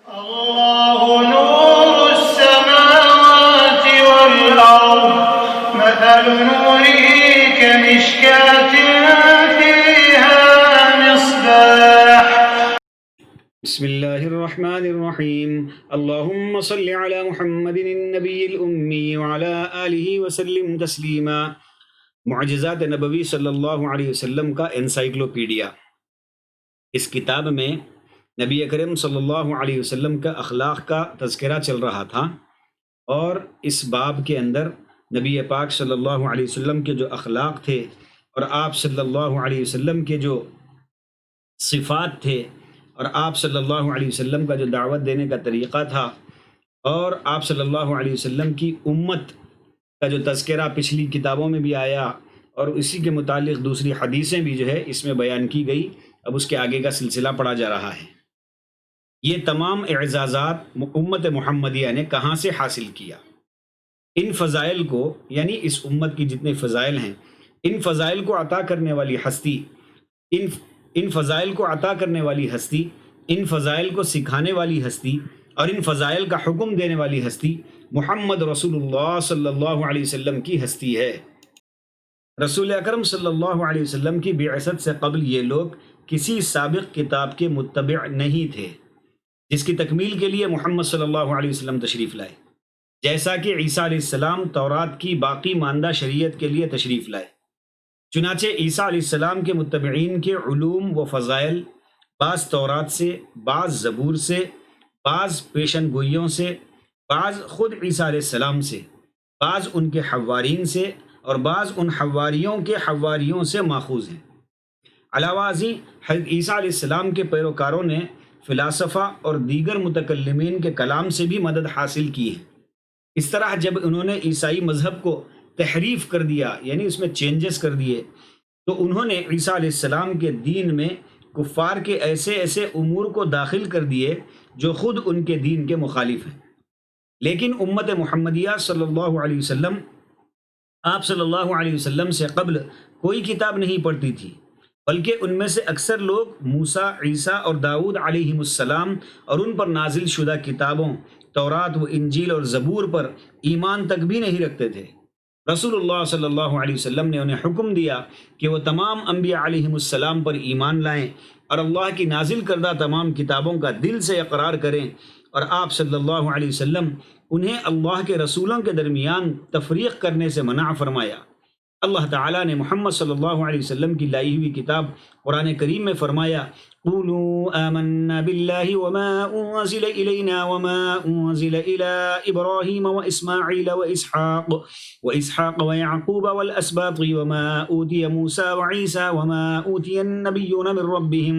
الله نور السماوات والأرض مثل نوره كمشكاة فيها مصباح. بسم اللہ الرحمن الرحیم اللہم صل علی محمد النبی الأمی وعلی آلہ وسلم تسلیما. معجزات نبوی صلی اللہ علیہ وسلم کا انسائکلوپیڈیا. اس کتاب میں نبی اکرم صلی اللہ علیہ وسلم کا اخلاق کا تذکرہ چل رہا تھا، اور اس باب کے اندر نبی پاک صلی اللہ علیہ وسلم کے جو اخلاق تھے اور آپ صلی اللہ علیہ وسلم کے جو صفات تھے اور آپ صلی اللہ علیہ وسلم کا جو دعوت دینے کا طریقہ تھا، اور آپ صلی اللہ علیہ وسلم کی امت کا جو تذکرہ پچھلی کتابوں میں بھی آیا، اور اسی کے متعلق دوسری حدیثیں بھی جو ہے اس میں بیان کی گئی. اب اس کے آگے کا سلسلہ پڑھا جا رہا ہے. یہ تمام اعزازات امت محمدیہ نے کہاں سے حاصل کیا؟ ان فضائل کو، یعنی اس امت کی جتنے فضائل ہیں، ان فضائل کو عطا کرنے والی ہستی، ان فضائل کو عطا کرنے والی ہستی، ان فضائل کو سکھانے والی ہستی، اور ان فضائل کا حکم دینے والی ہستی محمد رسول اللہ صلی اللہ علیہ وسلم کی ہستی ہے. رسول اکرم صلی اللہ علیہ وسلم کی بعثت سے قبل یہ لوگ کسی سابق کتاب کے متبع نہیں تھے، جس کی تکمیل کے لیے محمد صلی اللہ علیہ وسلم تشریف لائے. جیسا کہ عیسیٰ علیہ السلام تورات کی باقی ماندہ شریعت کے لیے تشریف لائے. چنانچہ عیسیٰ علیہ السلام کے متبعین کے علوم و فضائل بعض تورات سے، بعض زبور سے، بعض پیشن گوئیوں سے، بعض خود عیسیٰ علیہ السلام سے، بعض ان کے حوارین سے، اور بعض ان حواریوں کے حواریوں سے ماخوذ ہیں. علاوہ ازیں حضرت عیسیٰ علیہ السلام کے پیروکاروں نے فلاسفہ اور دیگر متکلمین کے کلام سے بھی مدد حاصل کی ہے. اس طرح جب انہوں نے عیسائی مذہب کو تحریف کر دیا، یعنی اس میں چینجز کر دیے، تو انہوں نے عیسیٰ علیہ السلام کے دین میں کفار کے ایسے ایسے امور کو داخل کر دیے جو خود ان کے دین کے مخالف ہیں. لیکن امت محمدیہ صلی اللہ علیہ وسلم آپ صلی اللہ علیہ وسلم سے قبل کوئی کتاب نہیں پڑھتی تھی، بلکہ ان میں سے اکثر لوگ موسیٰ، عیسیٰ اور داؤد علیہم السلام اور ان پر نازل شدہ کتابوں تورات و انجیل اور زبور پر ایمان تک بھی نہیں رکھتے تھے. رسول اللہ صلی اللہ علیہ وسلم نے انہیں حکم دیا کہ وہ تمام انبیاء علیہم السلام پر ایمان لائیں اور اللہ کی نازل کردہ تمام کتابوں کا دل سے اقرار کریں، اور آپ صلی اللہ علیہ وسلم انہیں اللہ کے رسولوں کے درمیان تفریق کرنے سے منع فرمایا. اللہ تعالیٰ نے محمد صلی اللہ علیہ وسلم کی لائی ہوئی کتاب قرآن کریم میں فرمایا: قولوا آمنا باللہ وما انزل الینا وما انزل الی ابراہیم واسماعیل واسحاق ویعقوب والاسباط وما اوتی موسیٰ وعیسیٰ وما اوتی النبیون من ربهم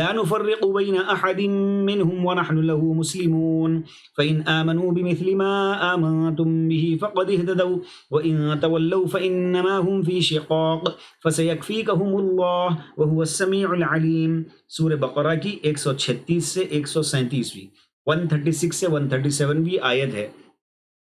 لا نفرق بین احد منهم ونحن له مسلمون فإن آمنوا بمثل ما آمنتم به فقد اهتدوا وإن تولوا فإنما هم في شقاق فسيكفيكهم الله وهو السميع العليم. سورہ بقرہ کی 136 سے 137ویں، 136 سے 137ویں آیت ہے.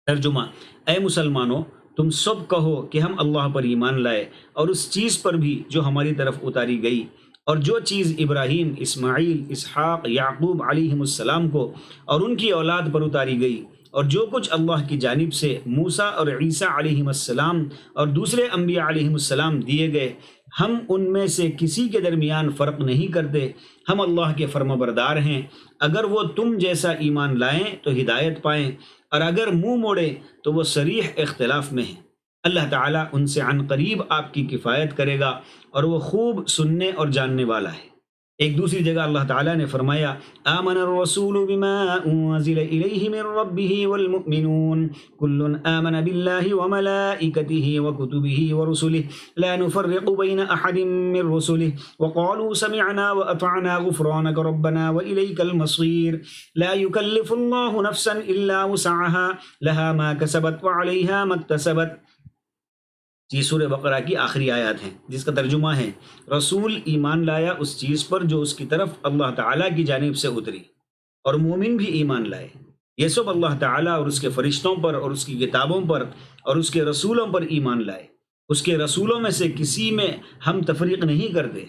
ترجمہ: اے مسلمانوں، تم سب کہو کہ ہم اللہ پر ایمان لائے اور اس چیز پر بھی جو ہماری طرف اتاری گئی، اور جو چیز ابراہیم، اسماعیل، اسحاق، یعقوب علیہم السلام کو اور ان کی اولاد پر اتاری گئی، اور جو کچھ اللہ کی جانب سے موسیٰ اور عیسیٰ علیہم السلام اور دوسرے انبیاء علیہم السلام دیے گئے، ہم ان میں سے کسی کے درمیان فرق نہیں کرتے. ہم اللہ کے فرمانبردار ہیں. اگر وہ تم جیسا ایمان لائیں تو ہدایت پائیں، اور اگر منہ موڑیں تو وہ صریح اختلاف میں ہیں. اللہ تعالیٰ ان سے عن قریب آپ کی کفایت کرے گا، اور وہ خوب سننے اور جاننے والا ہے. ایک دوسری جگہ اللہ تعالیٰ نے فرمایا: آمن الرسول بما انزل الیہ من ربہ والمؤمنون کل آمن باللہ وملائکتہ وکتبہ ورسلہ لا نفرق بین احد من رسلہ وقالوا سمعنا واطعنا غفرانک ربنا والیک المصیر لا یکلف اللہ نفسا الا وسعها لها ما کسبت وعلیہا ما اکتسبت. یہ سورہ بقرہ کی آخری آیات ہیں، جس کا ترجمہ ہے: رسول ایمان لایا اس چیز پر جو اس کی طرف اللہ تعالیٰ کی جانب سے اتری، اور مومن بھی ایمان لائے. یہ سب اللہ تعالیٰ اور اس کے فرشتوں پر اور اس کی کتابوں پر اور اس کے رسولوں پر ایمان لائے. اس کے رسولوں میں سے کسی میں ہم تفریق نہیں کرتے.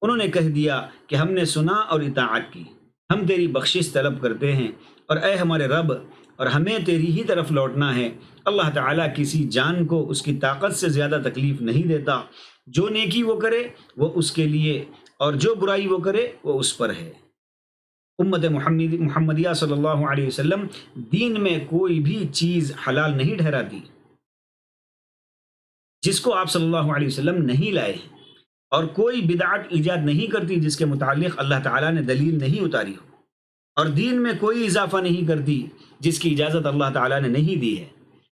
انہوں نے کہہ دیا کہ ہم نے سنا اور اطاعت کی. ہم تیری بخشش طلب کرتے ہیں، اور اے ہمارے رب، اور ہمیں تیری ہی طرف لوٹنا ہے۔ اللہ تعالیٰ کسی جان کو اس کی طاقت سے زیادہ تکلیف نہیں دیتا، جو نیکی وہ کرے وہ اس کے لیے، اور جو برائی وہ کرے وہ اس پر ہے۔ امت محمدیہ صلی اللہ علیہ وسلم دین میں کوئی بھی چیز حلال نہیں ٹھہراتی جس کو آپ صلی اللہ علیہ وسلم نہیں لائے ہیں، اور کوئی بدعت ایجاد نہیں کرتی جس کے متعلق اللہ تعالیٰ نے دلیل نہیں اتاری ہو، اور دین میں کوئی اضافہ نہیں کرتی جس کی اجازت اللہ تعالیٰ نے نہیں دی ہے۔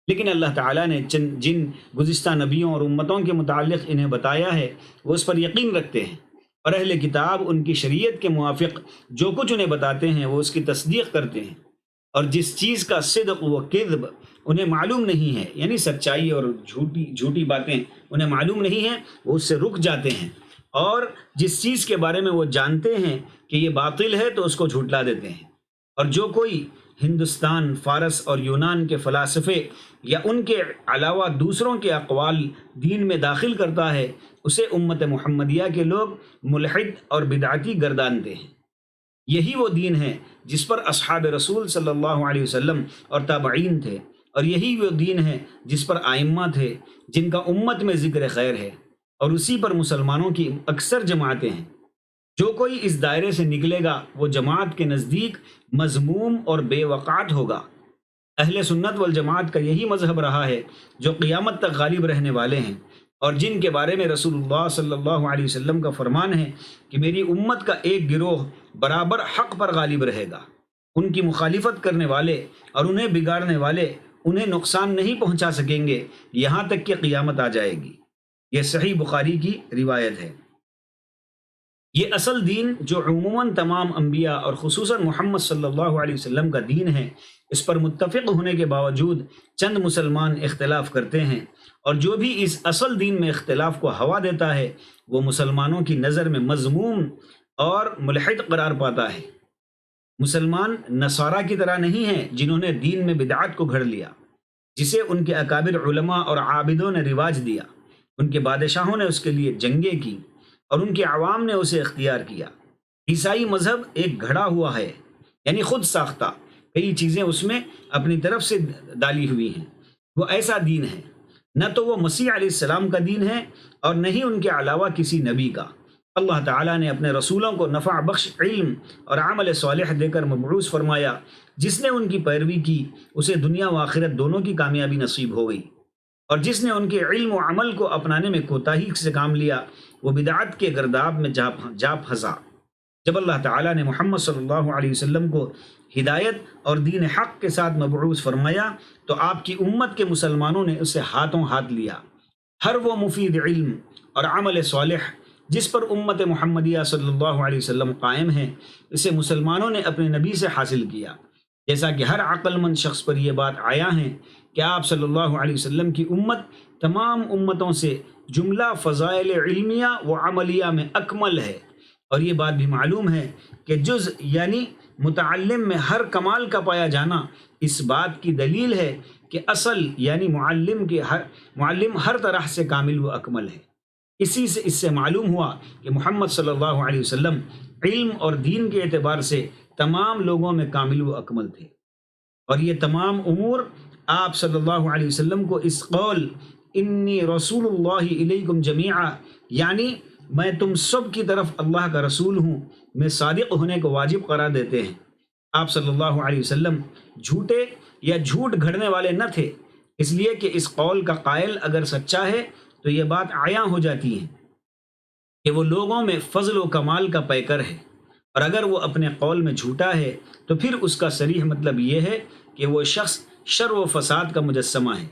لیکن اللہ تعالیٰ نے جن گزشتہ نبیوں اور امتوں کے متعلق انہیں بتایا ہے وہ اس پر یقین رکھتے ہیں، اور اہل کتاب ان کی شریعت کے موافق جو کچھ انہیں بتاتے ہیں وہ اس کی تصدیق کرتے ہیں، اور جس چیز کا صدق و کذب انہیں معلوم نہیں ہے، یعنی سچائی اور جھوٹی باتیں انہیں معلوم نہیں ہیں، وہ اس سے رک جاتے ہیں، اور جس چیز کے بارے میں وہ جانتے ہیں کہ یہ باطل ہے تو اس کو جھٹلا دیتے ہیں۔ اور جو کوئی ہندوستان، فارس اور یونان کے فلاسفے یا ان کے علاوہ دوسروں کے اقوال دین میں داخل کرتا ہے اسے امت محمدیہ کے لوگ ملحد اور بدعتی گردانتے ہیں۔ یہی وہ دین ہے جس پر اصحاب رسول صلی اللہ علیہ وسلم اور تابعین تھے، اور یہی وہ دین ہے جس پر ائمہ تھے جن کا امت میں ذکر خیر ہے، اور اسی پر مسلمانوں کی اکثر جماعتیں ہیں۔ جو کوئی اس دائرے سے نکلے گا وہ جماعت کے نزدیک مذموم اور بے وقعت ہوگا۔ اہل سنت والجماعت کا یہی مذہب رہا ہے جو قیامت تک غالب رہنے والے ہیں، اور جن کے بارے میں رسول اللہ صلی اللہ علیہ وسلم کا فرمان ہے کہ میری امت کا ایک گروہ برابر حق پر غالب رہے گا۔ ان کی مخالفت کرنے والے اور انہیں بگاڑنے والے انہیں نقصان نہیں پہنچا سکیں گے یہاں تک کہ قیامت آ جائے گی۔ یہ صحیح بخاری کی روایت ہے۔ یہ اصل دین جو عموماً تمام انبیاء اور خصوصاً محمد صلی اللہ علیہ وسلم کا دین ہے، اس پر متفق ہونے کے باوجود چند مسلمان اختلاف کرتے ہیں، اور جو بھی اس اصل دین میں اختلاف کو ہوا دیتا ہے وہ مسلمانوں کی نظر میں مذموم اور ملحد قرار پاتا ہے۔ مسلمان نصارہ کی طرح نہیں ہیں جنہوں نے دین میں بدعات کو گھڑ لیا، جسے ان کے اکابر علماء اور عابدوں نے رواج دیا، ان کے بادشاہوں نے اس کے لیے جنگیں کی، اور ان کے عوام نے اسے اختیار کیا۔ عیسائی مذہب ایک گھڑا ہوا ہے، یعنی خود ساختہ، کئی چیزیں اس میں اپنی طرف سے ڈالی ہوئی ہیں۔ وہ ایسا دین ہے، نہ تو وہ مسیح علیہ السلام کا دین ہے اور نہ ہی ان کے علاوہ کسی نبی کا۔ اللہ تعالیٰ نے اپنے رسولوں کو نفع بخش علم اور عمل صالح دے کر مبعوث فرمایا۔ جس نے ان کی پیروی کی اسے دنیا و آخرت دونوں کی کامیابی نصیب ہو گئی، اور جس نے ان کے علم و عمل کو اپنانے میں کوتاہی سے کام لیا وہ بدعت کے گرداب میں جا پھنسا۔ جب اللہ تعالیٰ نے محمد صلی اللہ علیہ وسلم کو ہدایت اور دین حق کے ساتھ مبعوث فرمایا تو آپ کی امت کے مسلمانوں نے اسے ہاتھوں ہاتھ لیا۔ ہر وہ مفید علم اور عمل صالح جس پر امت محمدیہ صلی اللہ علیہ وسلم قائم ہے اسے مسلمانوں نے اپنے نبی سے حاصل کیا، جیسا کہ ہر عقل مند شخص پر یہ بات آیا ہے کہ آپ صلی اللہ علیہ وسلم کی امت تمام امتوں سے جملہ فضائل علمیہ و عملیہ میں اکمل ہے، اور یہ بات بھی معلوم ہے کہ جز یعنی متعلم میں ہر کمال کا پایا جانا اس بات کی دلیل ہے کہ اصل یعنی معلم ہر طرح سے کامل و اکمل ہے۔ اس سے معلوم ہوا کہ محمد صلی اللہ علیہ وسلم علم اور دین کے اعتبار سے تمام لوگوں میں کامل و اکمل تھے، اور یہ تمام امور آپ صلی اللہ علیہ وسلم کو اس قول انی رسول اللہ الیکم جمیعا، یعنی میں تم سب کی طرف اللہ کا رسول ہوں، میں صادق ہونے کو واجب قرار دیتے ہیں۔ آپ صلی اللہ علیہ وسلم جھوٹے یا جھوٹ گھڑنے والے نہ تھے، اس لیے کہ اس قول کا قائل اگر سچا ہے تو یہ بات عیاں ہو جاتی ہے کہ وہ لوگوں میں فضل و کمال کا پیکر ہے، اور اگر وہ اپنے قول میں جھوٹا ہے تو پھر اس کا صریح مطلب یہ ہے کہ وہ شخص شر و فساد کا مجسمہ ہے،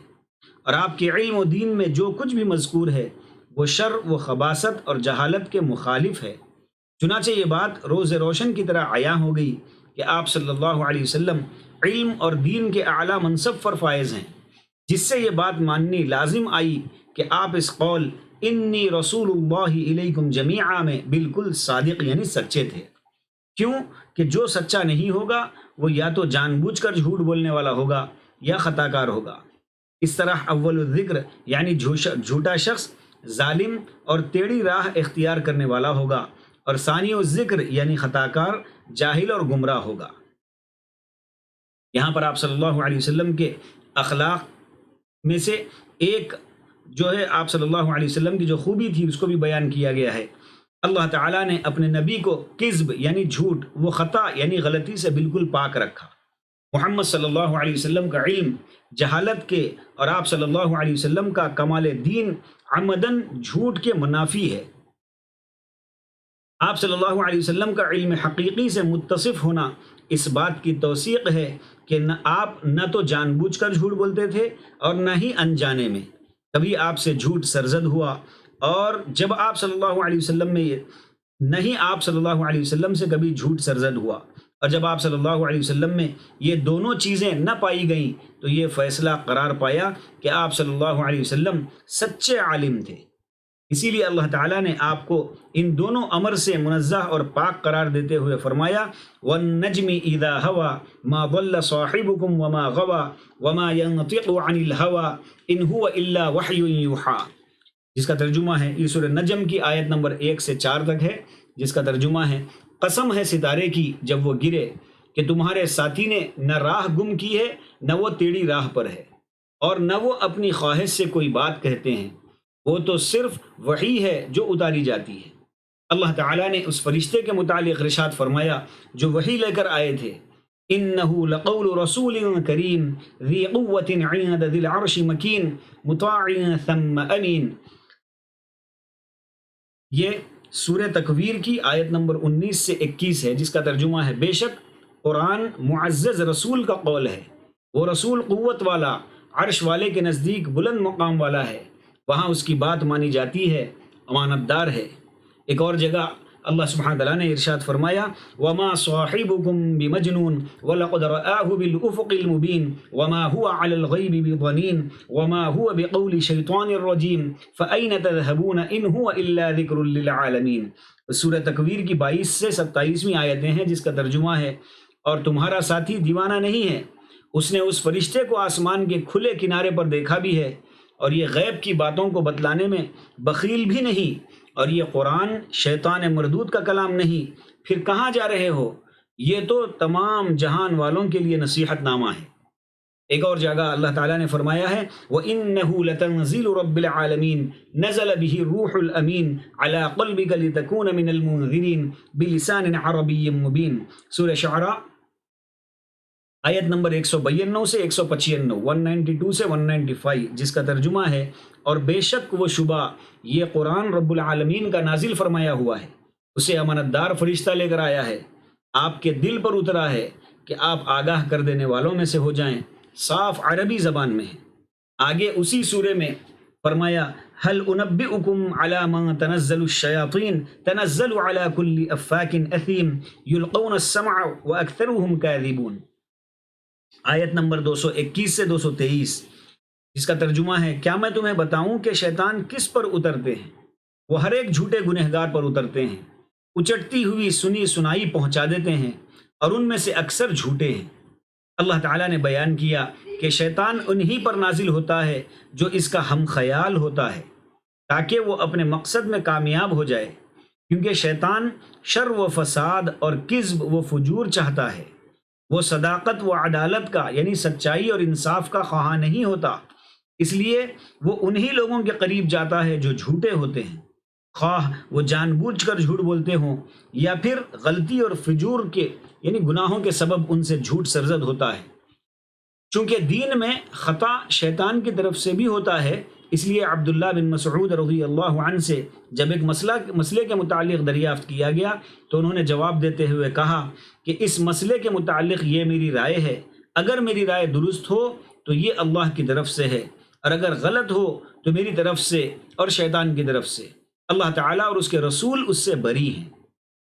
اور آپ کے علم و دین میں جو کچھ بھی مذکور ہے وہ شر و خباثت اور جہالت کے مخالف ہے۔ چنانچہ یہ بات روز روشن کی طرح عیاں ہو گئی کہ آپ صلی اللہ علیہ وسلم علم اور دین کے اعلیٰ منصب پر فائز ہیں، جس سے یہ بات ماننی لازم آئی کہ آپ اس قول انی رسول اللہ الیکم جمیعا میں بالکل صادق یعنی سچے تھے۔ کیوں کہ جو سچا نہیں ہوگا وہ یا تو جان بوجھ کر جھوٹ بولنے والا ہوگا یا خطا کار ہوگا۔ اس طرح اول الذکر یعنی جھوٹا شخص ظالم اور ٹیڑھی راہ اختیار کرنے والا ہوگا، اور ثانی الذکر یعنی خطا کار جاہل اور گمراہ ہوگا۔ یہاں پر آپ صلی اللہ علیہ وسلم کے اخلاق میں سے ایک جو ہے آپ صلی اللہ علیہ وسلم کی جو خوبی تھی اس کو بھی بیان کیا گیا ہے۔ اللہ تعالیٰ نے اپنے نبی کو کذب یعنی جھوٹ، وہ خطا یعنی غلطی سے بالکل پاک رکھا۔ محمد صلی اللہ علیہ وسلم کا علم جہالت کے اور آپ صلی اللہ علیہ وسلم کا کمال دین عمدن جھوٹ کے منافی ہے۔ آپ صلی اللہ علیہ وسلم کا علم حقیقی سے متصف ہونا اس بات کی توثیق ہے کہ آپ نہ تو جان بوجھ کر جھوٹ بولتے تھے اور نہ ہی انجانے میں کبھی آپ سے جھوٹ سرزد ہوا، اور جب آپ صلی اللہ علیہ وسلم میں نہیں آپ صلی اللہ علیہ وسلم سے کبھی جھوٹ سرزد ہوا، اور جب آپ صلی اللہ علیہ وسلم میں یہ دونوں چیزیں نہ پائی گئیں تو یہ فیصلہ قرار پایا کہ آپ صلی اللہ علیہ وسلم سچے عالم تھے۔ اسی لیے اللہ تعالیٰ نے آپ کو ان دونوں امر سے منزہ اور پاک قرار دیتے ہوئے فرمایا وَالنَّجْمِ إِذَا هَوَى مَا ضَلَّ صَاحِبُكُمْ وَمَا غَوَى وَمَا يَنطِقُ عَنِ الْهَوَى إِنْ هُوَ إِلَّا وَحْيٌ يُوحَىٰ، جس کا ترجمہ ہے، یہ سورہ نجم کی آیت نمبر 1 سے 4 تک ہے، جس کا ترجمہ ہے قسم ہے ستارے کی جب وہ گرے کہ تمہارے ساتھی نے نہ راہ گم کی ہے نہ وہ ٹیڑھی راہ پر ہے، اور نہ وہ اپنی خواہش سے کوئی بات کہتے ہیں، وہ تو صرف وحی ہے جو اتاری جاتی ہے۔ اللہ تعالیٰ نے اس فرشتے کے متعلق ارشاد فرمایا جو وحی لے کر آئے تھے، إِنَّهُ لَقَوْلُ رَسُولٍ كَرِيمٍ ذِي قُوَّةٍ عِندَ ذِي الْعَرْشِ مَكِينٍ مُطَاعٍ ثَمَّ أَمِينٍ۔ یہ سورہ تکویر کی آیت نمبر 19 سے 21 ہے، جس کا ترجمہ ہے بے شک قرآن معزز رسول کا قول ہے، وہ رسول قوت والا، عرش والے کے نزدیک بلند مقام والا ہے، وہاں اس کی بات مانی جاتی ہے، امانت دار ہے۔ ایک اور جگہ اللہ سبحانہ تعالیٰ نے ارشاد فرمایا وَمَا صَاحِبُكُم بِمَجْنُونٍ وَلَقَدْ رَآهُ بِالْأُفُقِ الْمُبِينِ وَمَا هُوَ عَلَى الْغَيْبِ بِضَنِينٍ وَمَا هُوَ بِقَوْلِ شَيْطَانٍ رَجِيمٍ فَأَيْنَ تَذْهَبُونَ إِنْ هُوَ إِلَّا ذِكْرٌ لِّلْعَالَمِينَ۔ سورہ تکویر کی 22 سے 27ویں آیتیں ہیں، جس کا ترجمہ ہے اور تمہارا ساتھی دیوانہ نہیں ہے، اس نے اس فرشتے کو آسمان کے کھلے کنارے پر دیکھا بھی ہے، اور یہ غیب کی باتوں کو بتلانے میں بخیل بھی نہیں، اور یہ قرآن شیطان مردود کا کلام نہیں، پھر کہاں جا رہے ہو، یہ تو تمام جہان والوں کے لیے نصیحت نامہ ہے۔ ایک اور جگہ اللہ تعالیٰ نے فرمایا ہے وَإِنَّهُ لَتَنزِيلُ رَبِّ الْعَالَمِينَ نَزَلَ بِهِ الرُّوحُ الْأَمِينُ عَلَى قَلْبِكَ لِتَكُونَ مِنَ الْمُنذِرِينَ بِلِسَانٍ عَرَبِيٍّ مُبِينٍ۔ سورہ شعراء آیت نمبر 192 سے 195، 192 سے 195، جس کا ترجمہ ہے اور بے شک وہ شبہ یہ قرآن رب العالمین کا نازل فرمایا ہوا ہے، اسے امانت دار فرشتہ لے کر آیا ہے، آپ کے دل پر اترا ہے کہ آپ آگاہ کر دینے والوں میں سے ہو جائیں، صاف عربی زبان میں ہے۔ آگے اسی سورے میں فرمایا هل انبئکم علی ما تنزل الشیاطین تنزل علی کل افاک اثیم یلقون السمع واکثرهم کاذبون، آیت نمبر 221 سے 223، جس کا ترجمہ ہے کیا میں تمہیں بتاؤں کہ شیطان کس پر اترتے ہیں؟ وہ ہر ایک جھوٹے گنہگار پر اترتے ہیں، اچٹتی ہوئی سنی سنائی پہنچا دیتے ہیں، اور ان میں سے اکثر جھوٹے ہیں۔ اللہ تعالیٰ نے بیان کیا کہ شیطان انہی پر نازل ہوتا ہے جو اس کا ہم خیال ہوتا ہے، تاکہ وہ اپنے مقصد میں کامیاب ہو جائے، کیونکہ شیطان شر و فساد اور کذب و فجور چاہتا ہے، وہ صداقت و عدالت کا یعنی سچائی اور انصاف کا خواہاں نہیں ہوتا، اس لیے وہ انہی لوگوں کے قریب جاتا ہے جو جھوٹے ہوتے ہیں، خواہ وہ جان بوجھ کر جھوٹ بولتے ہوں یا پھر غلطی اور فجور کے یعنی گناہوں کے سبب ان سے جھوٹ سرزد ہوتا ہے۔ چونکہ دین میں خطا شیطان کی طرف سے بھی ہوتا ہے، اس لیے عبداللہ بن مسعود رضی اللہ عنہ سے جب ایک مسئلے کے متعلق دریافت کیا گیا تو انہوں نے جواب دیتے ہوئے کہا کہ اس مسئلے کے متعلق یہ میری رائے ہے، اگر میری رائے درست ہو تو یہ اللہ کی طرف سے ہے، اور اگر غلط ہو تو میری طرف سے اور شیطان کی طرف سے، اللہ تعالیٰ اور اس کے رسول اس سے بری ہیں۔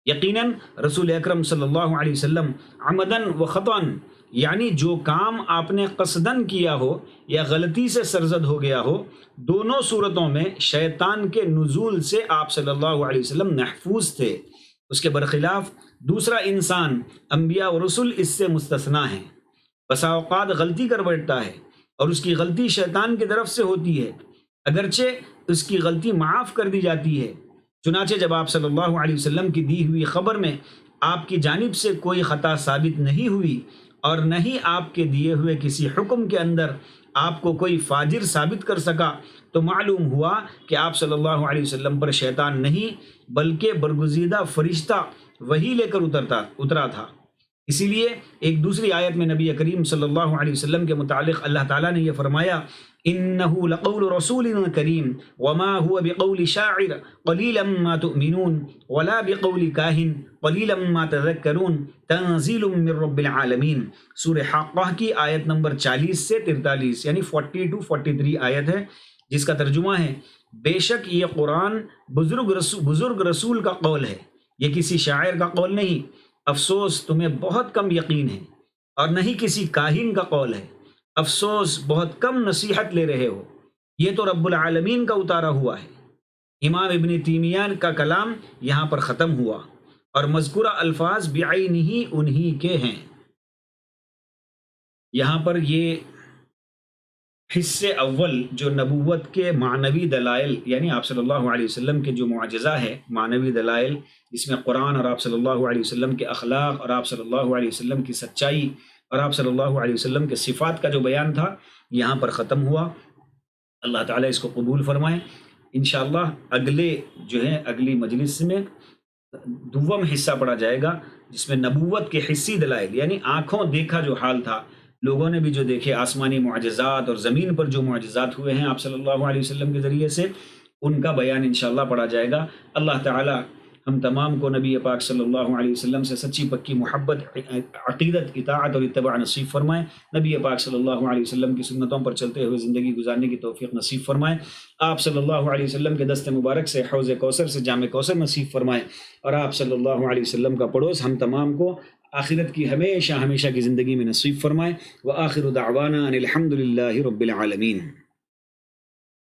یقیناً رسول اکرم صلی اللہ علیہ وسلم عمدن و خطاً یعنی جو کام آپ نے قصدن کیا ہو یا غلطی سے سرزد ہو گیا ہو، دونوں صورتوں میں شیطان کے نزول سے آپ صلی اللہ علیہ وسلم محفوظ تھے۔ اس کے برخلاف دوسرا انسان انبیاء و رسول اس سے مستثنا ہیں۔ بسا اوقات غلطی کر بیٹھتا ہے اور اس کی غلطی شیطان کی طرف سے ہوتی ہے، اگرچہ اس کی غلطی معاف کر دی جاتی ہے۔ چنانچہ جب آپ صلی اللہ علیہ وسلم کی دی ہوئی خبر میں آپ کی جانب سے کوئی خطا ثابت نہیں ہوئی اور نہ ہی آپ کے دیے ہوئے کسی حکم کے اندر آپ کو کوئی فاجر ثابت کر سکا، تو معلوم ہوا کہ آپ صلی اللہ علیہ وسلم پر شیطان نہیں بلکہ برگزیدہ فرشتہ وحی لے کر اترا تھا۔ اسی لیے ایک دوسری آیت میں نبی کریم صلی اللہ علیہ وسلم کے متعلق اللہ تعالیٰ نے یہ فرمایا، إِنَّهُ لَقَوْلُ رَسُولٍ كَرِيمٍ وَمَا هُوَ بِقَوْلِ شَاعِرٍ قَلِيلًا مَا تُؤْمِنُونَ وَلَا بِقَوْلِ كَاهِنٍ قَلِيلًا مَا تَذَكَّرُونَ تَنزِيلٌ مِّن رَّبِّ الْعَالَمِينَ۔ سورہ حاقہ کی آیت نمبر 40 سے 43 یعنی 40 to 43 آیت ہے، جس کا ترجمہ ہے بے شک یہ قرآن بزرگ رسول کا قول ہے، یہ کسی شاعر کا قول نہیں، افسوس تمہیں بہت کم یقین ہے، اور نہ ہی کسی کاہن کا قول ہے، افسوس بہت کم نصیحت لے رہے ہو، یہ تو رب العالمین کا اتارا ہوا ہے۔ امام ابن تیمیہ کا کلام یہاں پر ختم ہوا اور مذکورہ الفاظ بعینہ انہی کے ہیں۔ یہاں پر یہ حصے اول جو نبوت کے معنوی دلائل، یعنی آپ صلی اللہ علیہ وسلم کے جو معجزہ ہے معنوی دلائل، اس میں قرآن اور آپ صلی اللہ علیہ وسلم کے اخلاق اور آپ صلی اللہ علیہ وسلم کی سچائی اور آپ صلی اللہ علیہ وسلم کے صفات کا جو بیان تھا یہاں پر ختم ہوا۔ اللہ تعالیٰ اس کو قبول فرمائے۔ انشاءاللہ اگلی مجلس میں دوم حصہ پڑھا جائے گا، جس میں نبوت کے حصی دلائل، یعنی آنکھوں دیکھا جو حال تھا، لوگوں نے بھی جو دیکھے آسمانی معجزات اور زمین پر جو معجزات ہوئے ہیں آپ صلی اللہ علیہ وسلم کے ذریعے سے، ان کا بیان انشاءاللہ پڑھا جائے گا۔ اللہ تعالیٰ ہم تمام کو نبی پاک صلی اللہ علیہ وسلم سے سچی پکی محبت، عقیدت، اطاعت اور اتباع نصیب فرمائے، نبی پاک صلی اللہ علیہ وسلم کی سنتوں پر چلتے ہوئے زندگی گزارنے کی توفیق نصیب فرمائے، آپ صلی اللہ علیہ وسلم کے دست مبارک سے حوض کوثر سے جام کوثر نصیب فرمائے، اور آپ صلی اللہ علیہ وسلم کا پڑوس ہم تمام کو آخرت کی ہمیشہ کی زندگی میں نصیب فرمائے۔ وآخر دعوانا ان الحمد للہ رب العالمین۔